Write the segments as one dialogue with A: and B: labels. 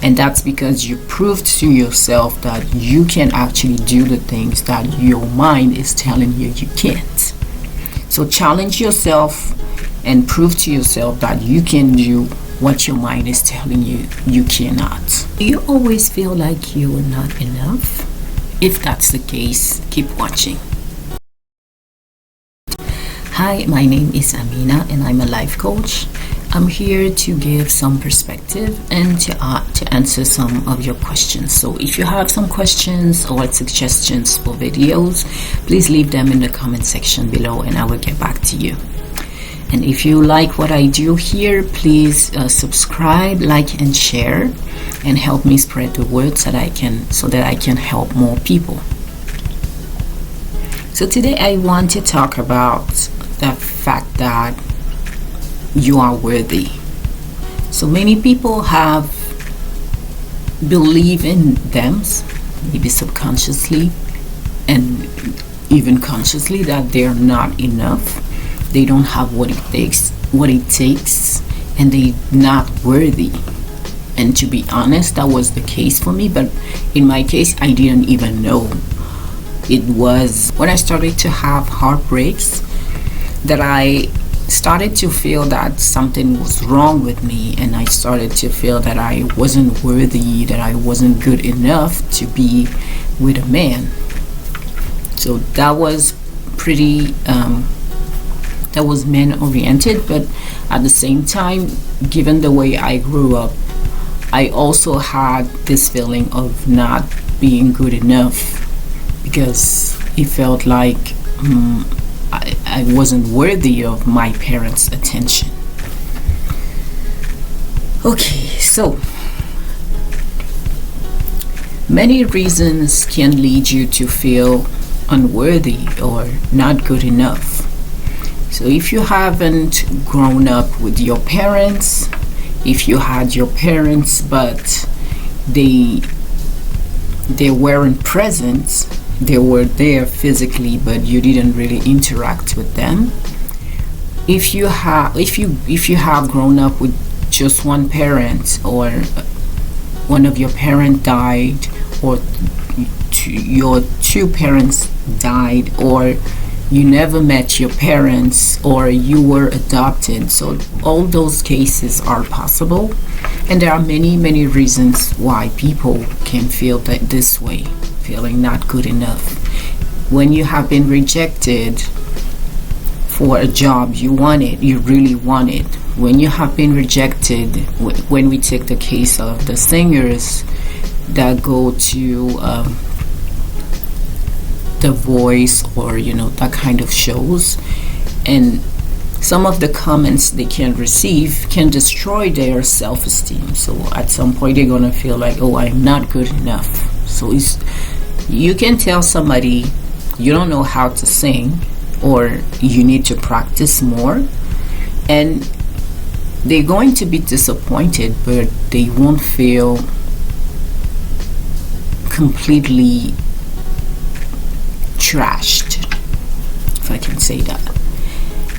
A: And that's because you proved to yourself that you can actually do the things that your mind is telling you you can't. So challenge yourself and prove to yourself that you can do what your mind is telling you you cannot. Do you always feel like you are not enough? If that's the case, keep watching. Hi, my name is Amina and I'm a life coach. I'm here to give some perspective and to answer some of your questions. So if you have some questions or suggestions for videos, please leave them in the comment section below and I will get back to you. And if you like what I do here, please subscribe, like, and share, and help me spread the word so that I can help more people. So today I want to talk about the fact that you are worthy. So many people have believe in them, maybe subconsciously and even consciously, that they're not enough. They don't have what it takes, and they're not worthy. And to be honest, that was the case for me. But in my case, I didn't even know. It was when I started to have heartbreaks that I started to feel that something was wrong with me, and I started to feel that I wasn't worthy, that I wasn't good enough to be with a man. So that was pretty that was man oriented, but at the same time, given the way I grew up, I also had this feeling of not being good enough, because it felt like I wasn't worthy of my parents' attention. Okay, so many reasons can lead you to feel unworthy or not good enough. So if you haven't grown up with your parents, if you had your parents but they weren't present, they were there physically but you didn't really interact with them, if you have grown up with just one parent, or one of your parents died, or your two parents died, or you never met your parents, or you were adopted, so all those cases are possible. And there are many reasons why people can feel this way, feeling not good enough. When you have been rejected for a job you really wanted, when you have been rejected, when we take the case of the singers that go to The Voice, or that kind of shows, and some of the comments they can receive can destroy their self-esteem. So at some point they're gonna feel like, oh, I'm not good enough. So you can tell somebody you don't know how to sing, or you need to practice more, and they're going to be disappointed, but they won't feel completely trashed, if I can say that.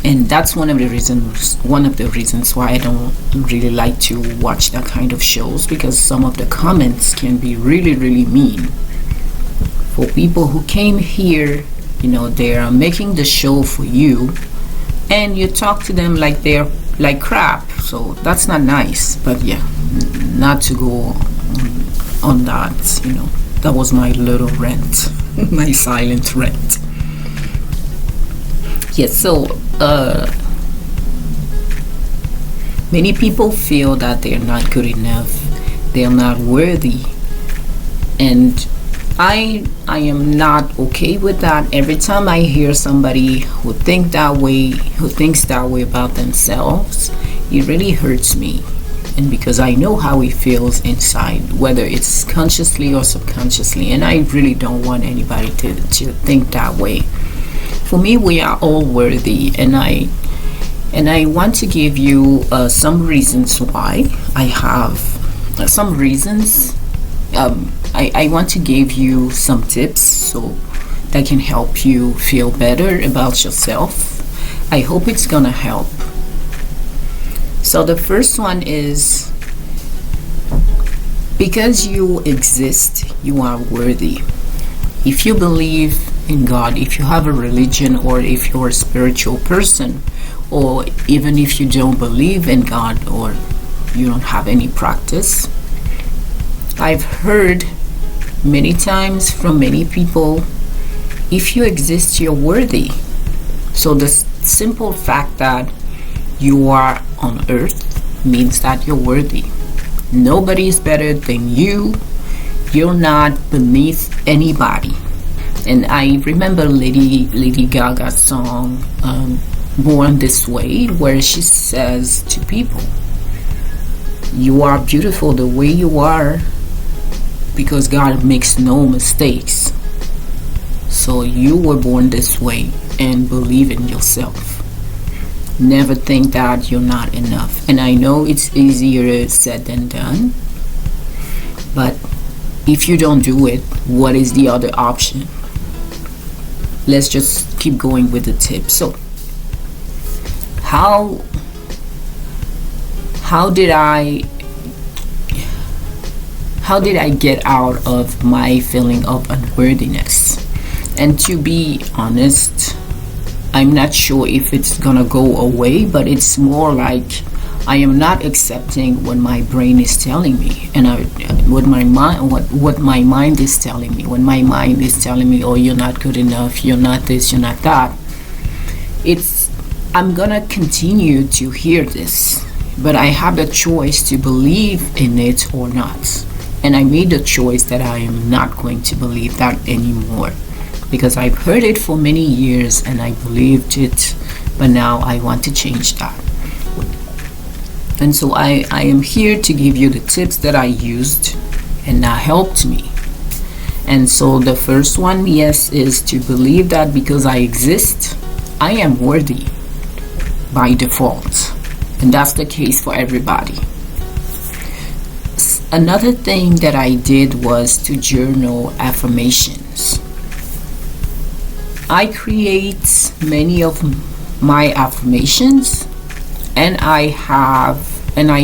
A: And that's one of the reasons why I don't really like to watch that kind of shows, because some of the comments can be really mean. For people who came here, they are making the show for you, and you talk to them like they're like crap. So that's not nice. But yeah, not to go on that. That was my little rant, my silent rant. Yes. So many people feel that they're not good enough, they're not worthy, and I am not okay with that. Every time I hear somebody who thinks that way about themselves, it really hurts me. And because I know how it feels inside, whether it's consciously or subconsciously, and I really don't want anybody to think that way. For me, we are all worthy, and I want to give you some reasons why. I have some reasons. I want to give you some tips so that can help you feel better about yourself. I hope it's gonna help. So the first one is Because you exist, you are worthy. If you believe in God, if you have a religion, or if you're a spiritual person, or even if you don't believe in God, or you don't have any practice, I've heard many times from many people, if you exist, you're worthy. So the simple fact that you are on earth means that you're worthy. Nobody is better than you. You're not beneath anybody. And I remember Lady Gaga's song, Born This Way, where she says to people, you are beautiful the way you are, because God makes no mistakes. So you were born this way, and believe in yourself. Never think that you're not enough. And I know it's easier said than done, but if you don't do it, what is the other option? Let's just keep going with the tips. So how did I get out of my feeling of unworthiness? And to be honest, I'm not sure if it's gonna go away, but it's more like I am not accepting what my brain is telling me, and what my mind is telling me. When my mind is telling me, oh, you're not good enough, you're not this, you're not that, I'm gonna continue to hear this, but I have the choice to believe in it or not. And I made the choice that I am not going to believe that anymore, because I've heard it for many years and I believed it, but now I want to change that. And so I am here to give you the tips that I used and that helped me. And so the first one, yes, is to believe that because I exist, I am worthy by default. And that's the case for everybody. Another thing that I did was to journal affirmations. I create many of my affirmations, and I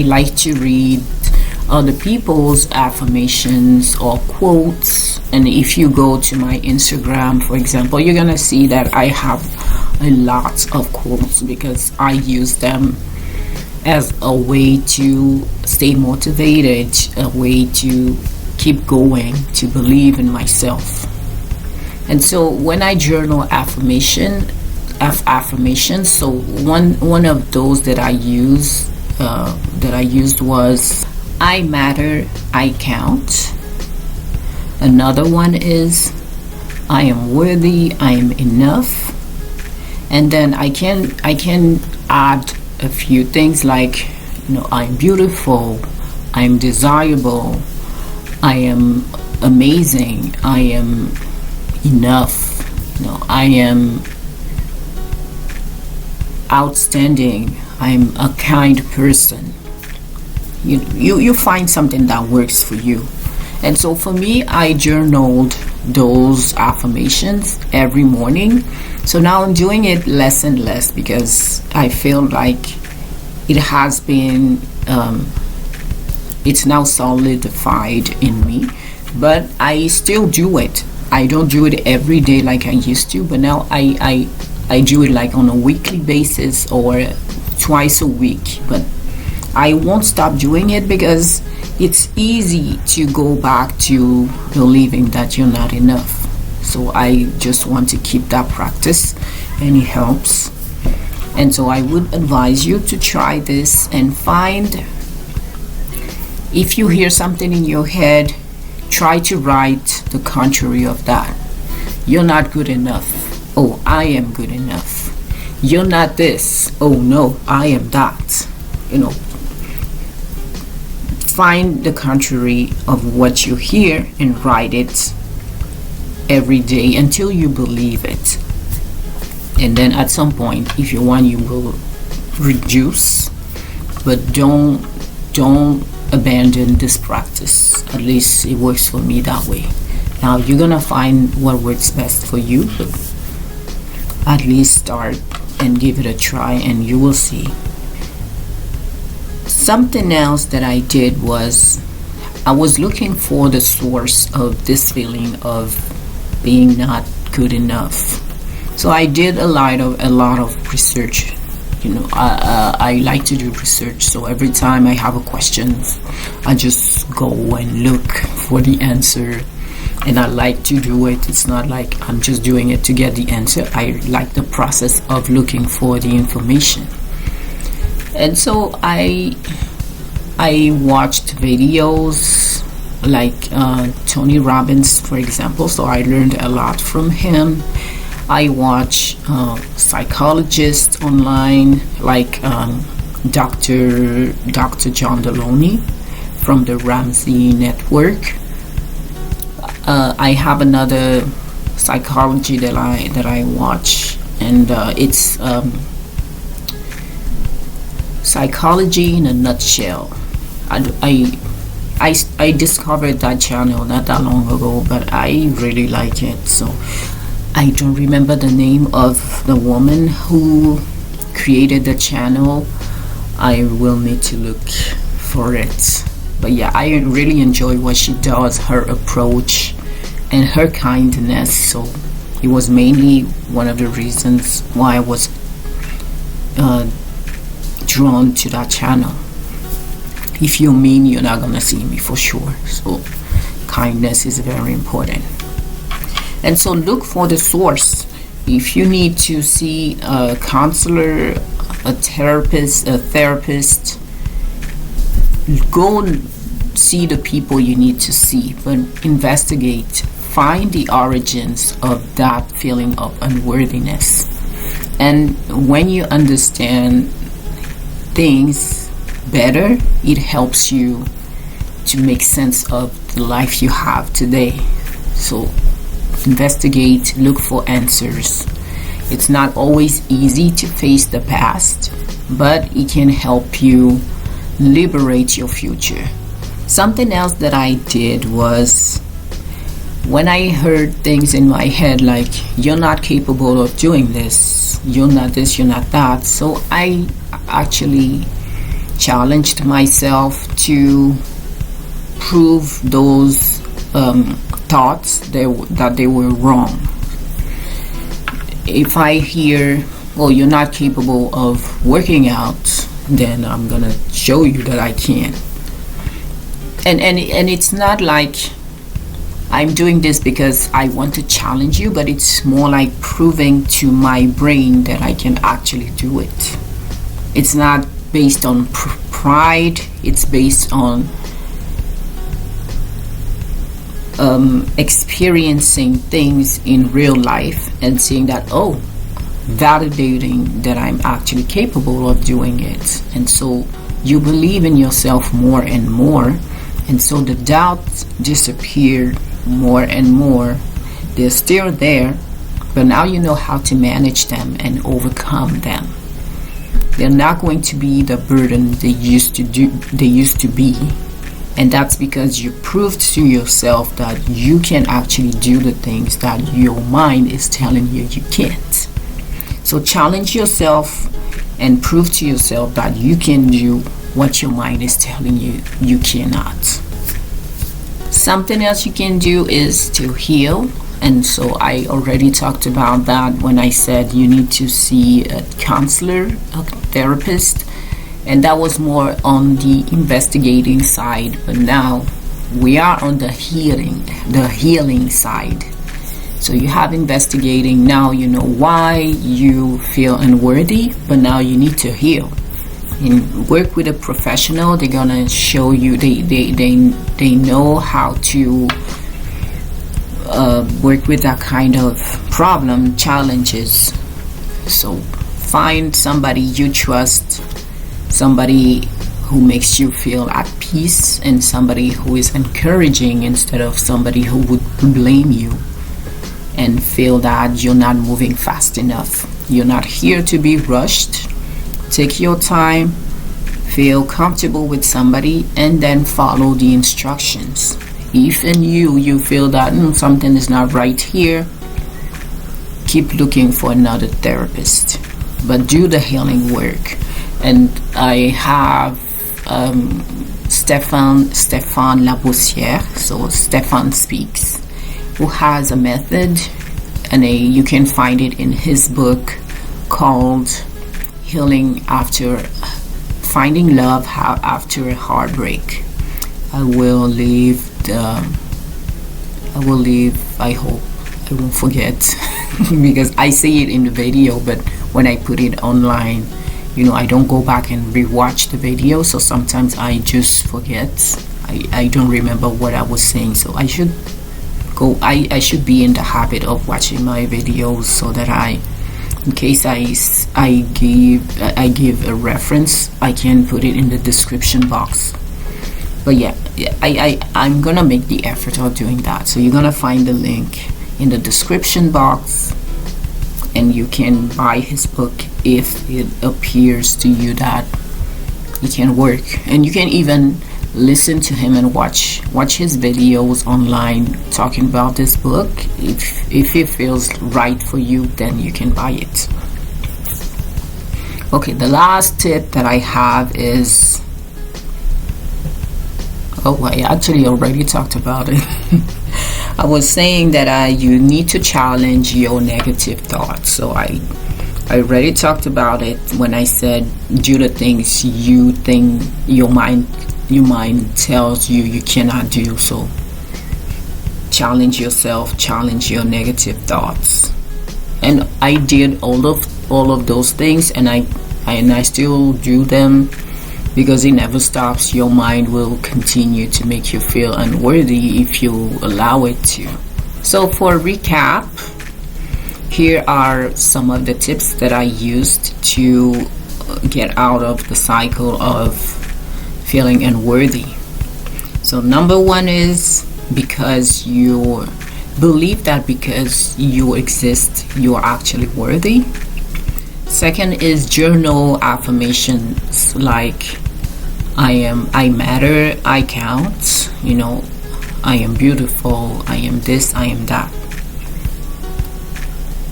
A: like to read other people's affirmations or quotes. And if you go to my Instagram, for example, you're gonna see that I have a lot of quotes, because I use them as a way to stay motivated, a way to keep going, to believe in myself. And so when I journal affirmations, so one of those that I used was, I matter, I count. Another one is, I am worthy, I am enough. And then I can add a few things like, I'm beautiful, I'm desirable, I am amazing, I am enough, I am outstanding, I'm a kind person. You find something that works for you. And so for me, I journaled those affirmations every morning. So now I'm doing it less and less, because I feel like it has been it's now solidified in me. But I still do it. I don't do it every day like I used to, but now I do it like on a weekly basis or twice a week. But I won't stop doing it, because it's easy to go back to believing that you're not enough. So I just want to keep that practice, and it helps. And so I would advise you to try this and find, if you hear something in your head, try to write the contrary of that. You're not good enough. Oh, I am good enough. You're not this. Oh no, I am that. Find the contrary of what you hear and write it every day until you believe it. And then at some point, if you want, you will reduce, but don't abandon this practice. At least it works for me that way. Now you're gonna find what works best for you, but at least start and give it a try, and you will see. Something else that I did was I was looking for the source of this feeling of being not good enough. So I did a lot of research. I like to do research. So every time I have a question, I just go and look for the answer. And I like to do it. It's not like I'm just doing it to get the answer. I like the process of looking for the information. And so I watched videos like Tony Robbins, for example. So I learned a lot from him. I watch psychologists online like Dr. John Deloney from the Ramsey Network. I have another psychology that I watch, and it's Psychology in a Nutshell. I discovered that channel not that long ago, but I really like it. So I don't remember the name of the woman who created the channel. I will need to look for it. But yeah, I really enjoy what she does, her approach and her kindness. So it was mainly one of the reasons why I was drawn to that channel. If you're mean, you're not gonna see me for sure. So kindness is very important. And so look for the source. If you need to see a counselor, a therapist, go see the people you need to see, but investigate, find the origins of that feeling of unworthiness. And when you understand things better, it helps you to make sense of the life you have today. So investigate, look for answers. It's not always easy to face the past, but it can help you liberate your future. Something else that I did was, when I heard things in my head like, you're not capable of doing this, you're not this, you're not that, so I actually challenged myself to prove those thoughts that they were wrong. If I hear, oh, you're not capable of working out, then I'm gonna show you that I can. And it's not like I'm doing this because I want to challenge you, but it's more like proving to my brain that I can actually do it. It's not based on pride, it's based on experiencing things in real life and seeing that, oh, validating that I'm actually capable of doing it. And so you believe in yourself more and more, and so the doubts disappear more and more. They're still there, but now you know how to manage them and overcome them. They're not going to be the burden they used to be. And that's because you proved to yourself that you can actually do the things that your mind is telling you you can't. So challenge yourself and prove to yourself that you can do what your mind is telling you you cannot. Something else you can do is to heal. And so I already talked about that when I said you need to see a counselor, a therapist. And that was more on the investigating side, but now we are on the healing side. So you have investigating, now you know why you feel unworthy, but now you need to heal. And work with a professional. They're gonna show you, they know how to work with that kind of problem, challenges. So find somebody you trust, somebody who makes you feel at peace, and somebody who is encouraging instead of somebody who would blame you and feel that you're not moving fast enough. You're not here to be rushed. Take your time, feel comfortable with somebody, and then follow the instructions. If in you feel that something is not right here, keep looking for another therapist, but do the healing work. And I have Stefan Labossière, so Stefan Speaks, who has a method, and you can find it in his book called Healing After Finding Love After Heartbreak. I hope I won't forget because I say it in the video, but when I put it online, I don't go back and rewatch the video, so sometimes I just forget. I don't remember what I was saying, so I should be in the habit of watching my videos so that in case I give a reference, I can put it in the description box. But yeah, I'm gonna make the effort of doing that. So you're gonna find the link in the description box, and you can buy his book if it appears to you that it can work. And you can even listen to him and watch his videos online talking about this book. If it feels right for you, then you can buy it. Okay, the last tip that I have is, I actually already talked about it. I was saying that you need to challenge your negative thoughts. So I already talked about it when I said do the things you think your mind tells you cannot do. So challenge yourself, challenge your negative thoughts. And I did all of those things, and I still do them, because it never stops. Your mind will continue to make you feel unworthy if you allow it to. So for recap, here are some of the tips that I used to get out of the cycle of feeling unworthy. So number one is because you believe that because you exist, you are actually worthy. Second is journal affirmations like I matter, I count, I am beautiful, I am this, I am that.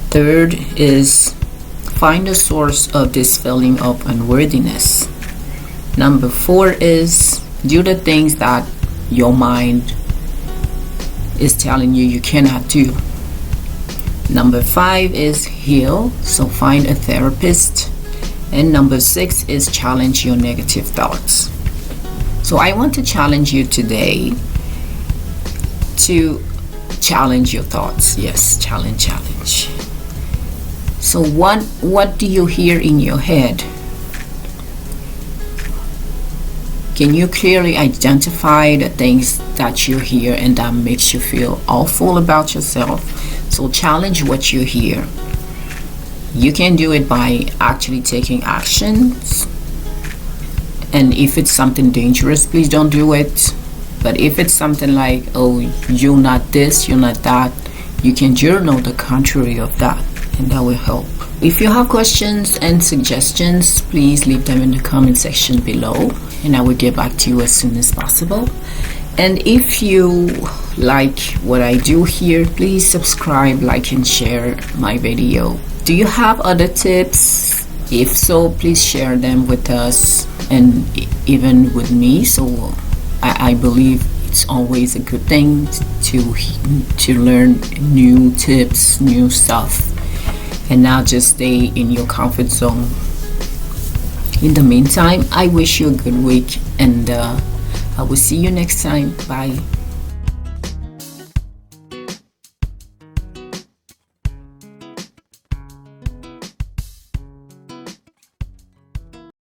A: Third is find the source of this feeling of unworthiness. Number 4 is do the things that your mind is telling you cannot do. Number 5 is heal, so find a therapist. And number 6 is challenge your negative thoughts. So I want to challenge you today to challenge your thoughts. Yes, challenge. So what do you hear in your head? Can you clearly identify the things that you hear and that makes you feel awful about yourself? So challenge what you hear. You can do it by actually taking actions. And if it's something dangerous, please don't do it. But if it's something like, oh, you're not this, you're not that, you can journal the contrary of that, and that will help. If you have questions and suggestions, please leave them in the comment section below, and I will get back to you as soon as possible. And if you like what I do here, please subscribe, like, and share my video. Do you have other tips? If so, please share them with us and even with me. So I believe it's always a good thing to learn new tips, new stuff, and not just stay in your comfort zone. In the meantime, I wish you a good week, and I will see you next time. Bye.